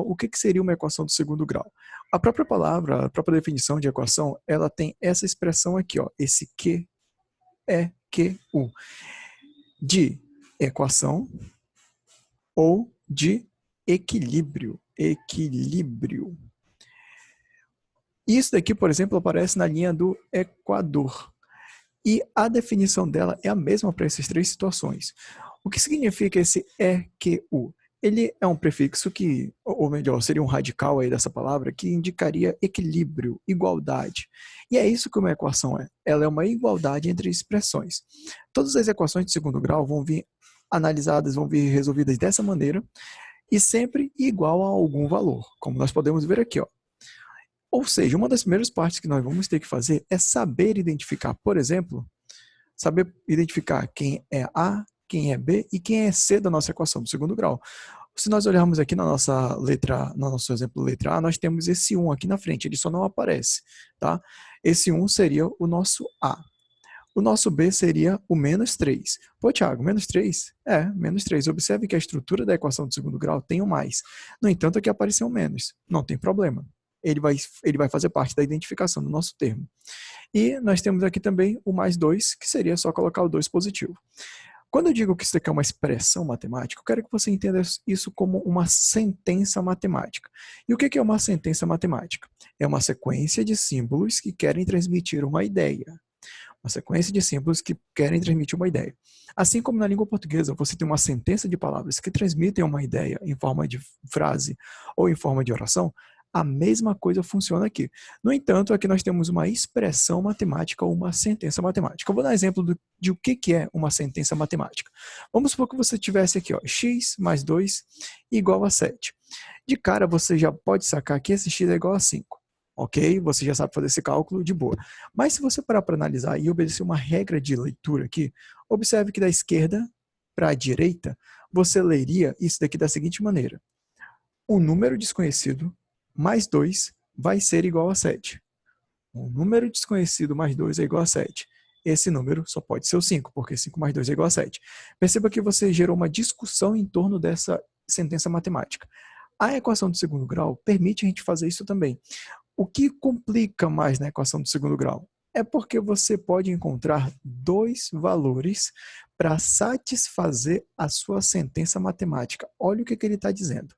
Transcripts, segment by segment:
o que seria uma equação do segundo grau? A própria palavra, a própria definição de equação, ela tem essa expressão aqui, ó, esse Q, E, Q, U, de equação ou de equilíbrio. Equilíbrio. Isso daqui, por exemplo, aparece na linha do Equador. E a definição dela é a mesma para essas três situações. O que significa esse EQU? Ele é um prefixo que, ou melhor, seria um radical aí dessa palavra, que indicaria equilíbrio, igualdade. E é isso que uma equação é. Ela é uma igualdade entre expressões. Todas as equações de segundo grau vão vir analisadas, vão vir resolvidas dessa maneira, e sempre igual a algum valor, como nós podemos ver aqui, ó. Ou seja, uma das primeiras partes que nós vamos ter que fazer é saber identificar, por exemplo, saber identificar quem é A, quem é B e quem é C da nossa equação do segundo grau. Se nós olharmos aqui na nossa letra, no nosso exemplo letra A, nós temos esse 1 aqui na frente, ele só não aparece, tá? Esse 1 seria o nosso A. O nosso B seria o menos 3. Pô, Thiago, menos 3? É, menos 3. Observe que a estrutura da equação do segundo grau tem o mais. No entanto, aqui apareceu o menos. Não tem problema. Ele vai fazer parte da identificação do nosso termo. E nós temos aqui também o mais 2, que seria só colocar o 2 positivo. Quando eu digo que isso aqui é uma expressão matemática, eu quero que você entenda isso como uma sentença matemática. E o que é uma sentença matemática? É uma sequência de símbolos que querem transmitir uma ideia. Uma sequência de símbolos que querem transmitir uma ideia. Assim como na língua portuguesa, você tem uma sentença de palavras que transmitem uma ideia em forma de frase ou em forma de oração, a mesma coisa funciona aqui. No entanto, aqui nós temos uma expressão matemática ou uma sentença matemática. Eu vou dar um exemplo de o que é uma sentença matemática. Vamos supor que você tivesse aqui, ó, x mais 2 igual a 7. De cara, você já pode sacar que esse x é igual a 5. Ok? Você já sabe fazer esse cálculo de boa. Mas se você parar para analisar e obedecer uma regra de leitura aqui, observe que da esquerda para a direita, você leria isso daqui da seguinte maneira. Um número desconhecido mais 2 vai ser igual a 7. Um número desconhecido mais 2 é igual a 7. Esse número só pode ser o 5, porque 5 mais 2 é igual a 7. Perceba que você gerou uma discussão em torno dessa sentença matemática. A equação do segundo grau permite a gente fazer isso também. O que complica mais na equação do segundo grau é porque você pode encontrar dois valores para satisfazer a sua sentença matemática. Olha o que ele está dizendo.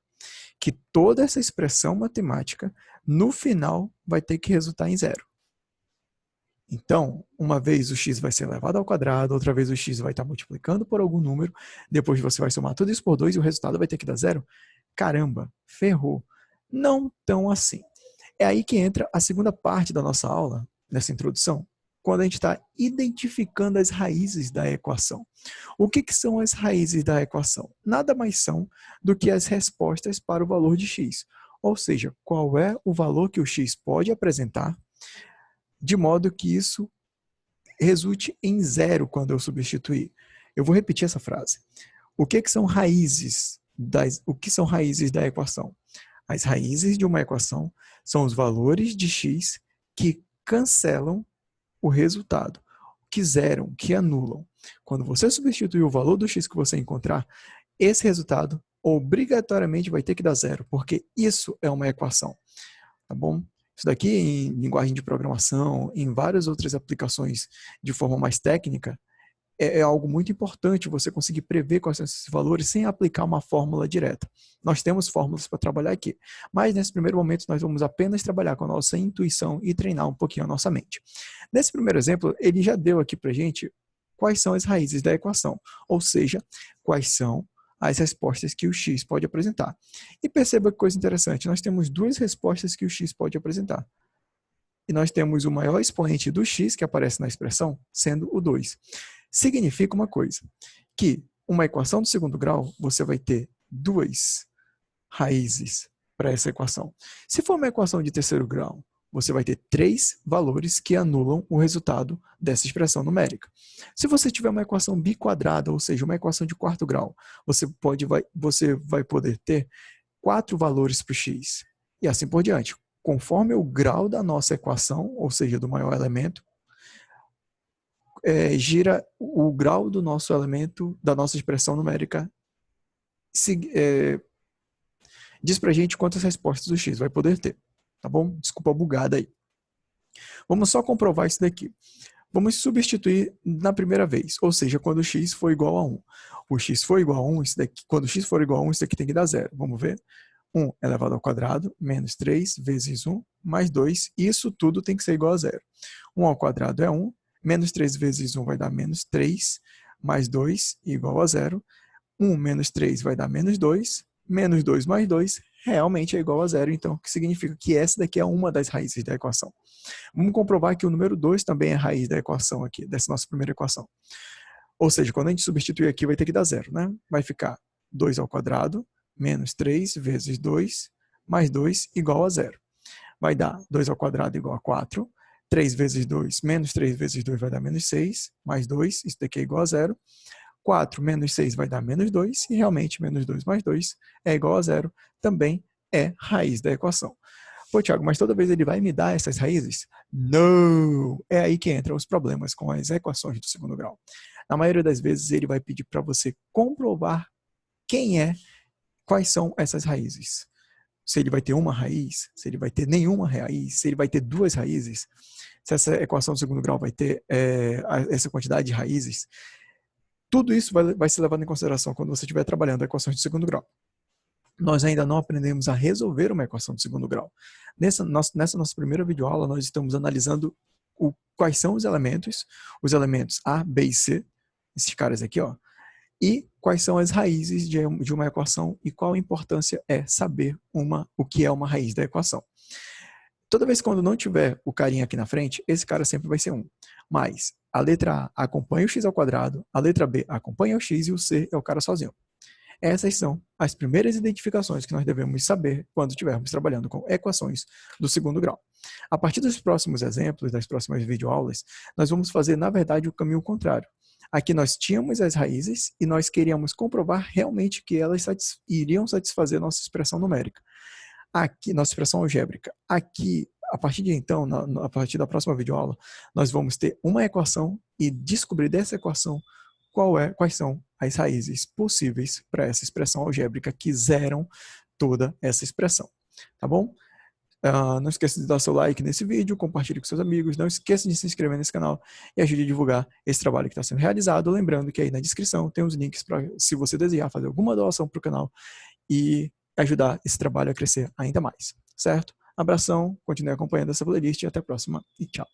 Que toda essa expressão matemática, no final, vai ter que resultar em zero. Então, uma vez o x vai ser elevado ao quadrado, outra vez o x vai estar multiplicando por algum número, depois você vai somar tudo isso por 2 e o resultado vai ter que dar zero. Caramba, ferrou. Não tão assim. É aí que entra a segunda parte da nossa aula, nessa introdução, quando a gente está identificando as raízes da equação. O que são as raízes da equação? Nada mais são do que as respostas para o valor de x. Ou seja, qual é o valor que o x pode apresentar, de modo que isso resulte em zero quando eu substituir. Eu vou repetir essa frase. O que são raízes da equação? As raízes de uma equação são os valores de x que cancelam o resultado, que zeram, que anulam. Quando você substituir o valor do x que você encontrar, esse resultado obrigatoriamente vai ter que dar zero, porque isso é uma equação, tá bom? Isso daqui em linguagem de programação, em várias outras aplicações de forma mais técnica, é algo muito importante você conseguir prever quais são esses valores sem aplicar uma fórmula direta. Nós temos fórmulas para trabalhar aqui, mas nesse primeiro momento nós vamos apenas trabalhar com a nossa intuição e treinar um pouquinho a nossa mente. Nesse primeiro exemplo, ele já deu aqui para a gente quais são as raízes da equação, ou seja, quais são as respostas que o x pode apresentar. E perceba que coisa interessante, nós temos duas respostas que o x pode apresentar. E nós temos o maior expoente do x, que aparece na expressão, sendo o 2. Significa uma coisa, que uma equação do segundo grau, você vai ter duas raízes para essa equação. Se for uma equação de terceiro grau, você vai ter 3 valores que anulam o resultado dessa expressão numérica. Se você tiver uma equação biquadrada, ou seja, uma equação de quarto grau, você vai poder ter 4 valores para o x, e assim por diante. Conforme o grau da nossa equação, ou seja, do maior elemento, gira o grau do nosso elemento, da nossa expressão numérica, Diz pra gente quantas respostas o x vai poder ter, tá bom? Desculpa a bugada aí. Vamos só comprovar isso daqui. Vamos substituir na primeira vez, ou seja, quando o x for igual a 1. O x for igual a 1, isso daqui, quando o x for igual a 1, isso daqui tem que dar zero. Vamos ver? 1 elevado ao quadrado, menos 3 vezes 1, mais 2. Isso tudo tem que ser igual a zero. 1 ao quadrado é 1, menos 3 vezes 1 vai dar menos 3, mais 2 igual a zero. 1 menos 3 vai dar menos 2, menos 2 mais 2 realmente é igual a zero, então, o que significa que essa daqui é uma das raízes da equação. Vamos comprovar que o número 2 também é raiz da equação aqui, dessa nossa primeira equação. Ou seja, quando a gente substituir aqui, vai ter que dar zero, né? Vai ficar 2 ao quadrado, menos 3 vezes 2, mais 2 igual a zero. Vai dar 2 ao quadrado igual a 4, 3 vezes 2, menos 3 vezes 2 vai dar menos 6, mais 2, isso daqui é igual a zero. 4 menos 6 vai dar menos 2, e realmente menos 2 mais 2 é igual a zero, também é raiz da equação. Pô, Thiago, mas toda vez ele vai me dar essas raízes? Não! É aí que entram os problemas com as equações do segundo grau. Na maioria das vezes ele vai pedir para você comprovar quais são essas raízes. Se ele vai ter uma raiz, se ele vai ter nenhuma raiz, se ele vai ter duas raízes, se essa equação do segundo grau vai ter essa quantidade de raízes. Tudo isso vai ser levado em consideração quando você estiver trabalhando equações de segundo grau. Nós ainda não aprendemos a resolver uma equação de segundo grau. Nessa nossa primeira videoaula, nós estamos analisando quais são os elementos A, B e C, esses caras aqui, ó, e quais são as raízes de uma equação e qual a importância é saber o que é uma raiz da equação. Toda vez que quando não tiver o carinha aqui na frente, esse cara sempre vai ser 1. Mas a letra A acompanha o x ao quadrado, a letra B acompanha o x e o C é o cara sozinho. Essas são as primeiras identificações que nós devemos saber quando estivermos trabalhando com equações do segundo grau. A partir dos próximos exemplos, das próximas videoaulas, nós vamos fazer, na verdade, o caminho contrário. Aqui nós tínhamos as raízes e nós queríamos comprovar realmente que elas iriam satisfazer nossa expressão numérica. Aqui, nossa expressão algébrica. Aqui, a partir de então, a partir da próxima videoaula, nós vamos ter uma equação e descobrir dessa equação quais são as raízes possíveis para essa expressão algébrica que zeram toda essa expressão. Tá bom? Não esqueça de dar seu like nesse vídeo, compartilhe com seus amigos, não esqueça de se inscrever nesse canal e ajude a divulgar esse trabalho que está sendo realizado. Lembrando que aí na descrição tem os links para, se você desejar fazer alguma doação para o canal e ajudar esse trabalho a crescer ainda mais, certo? Abração, continue acompanhando essa playlist e até a próxima e tchau.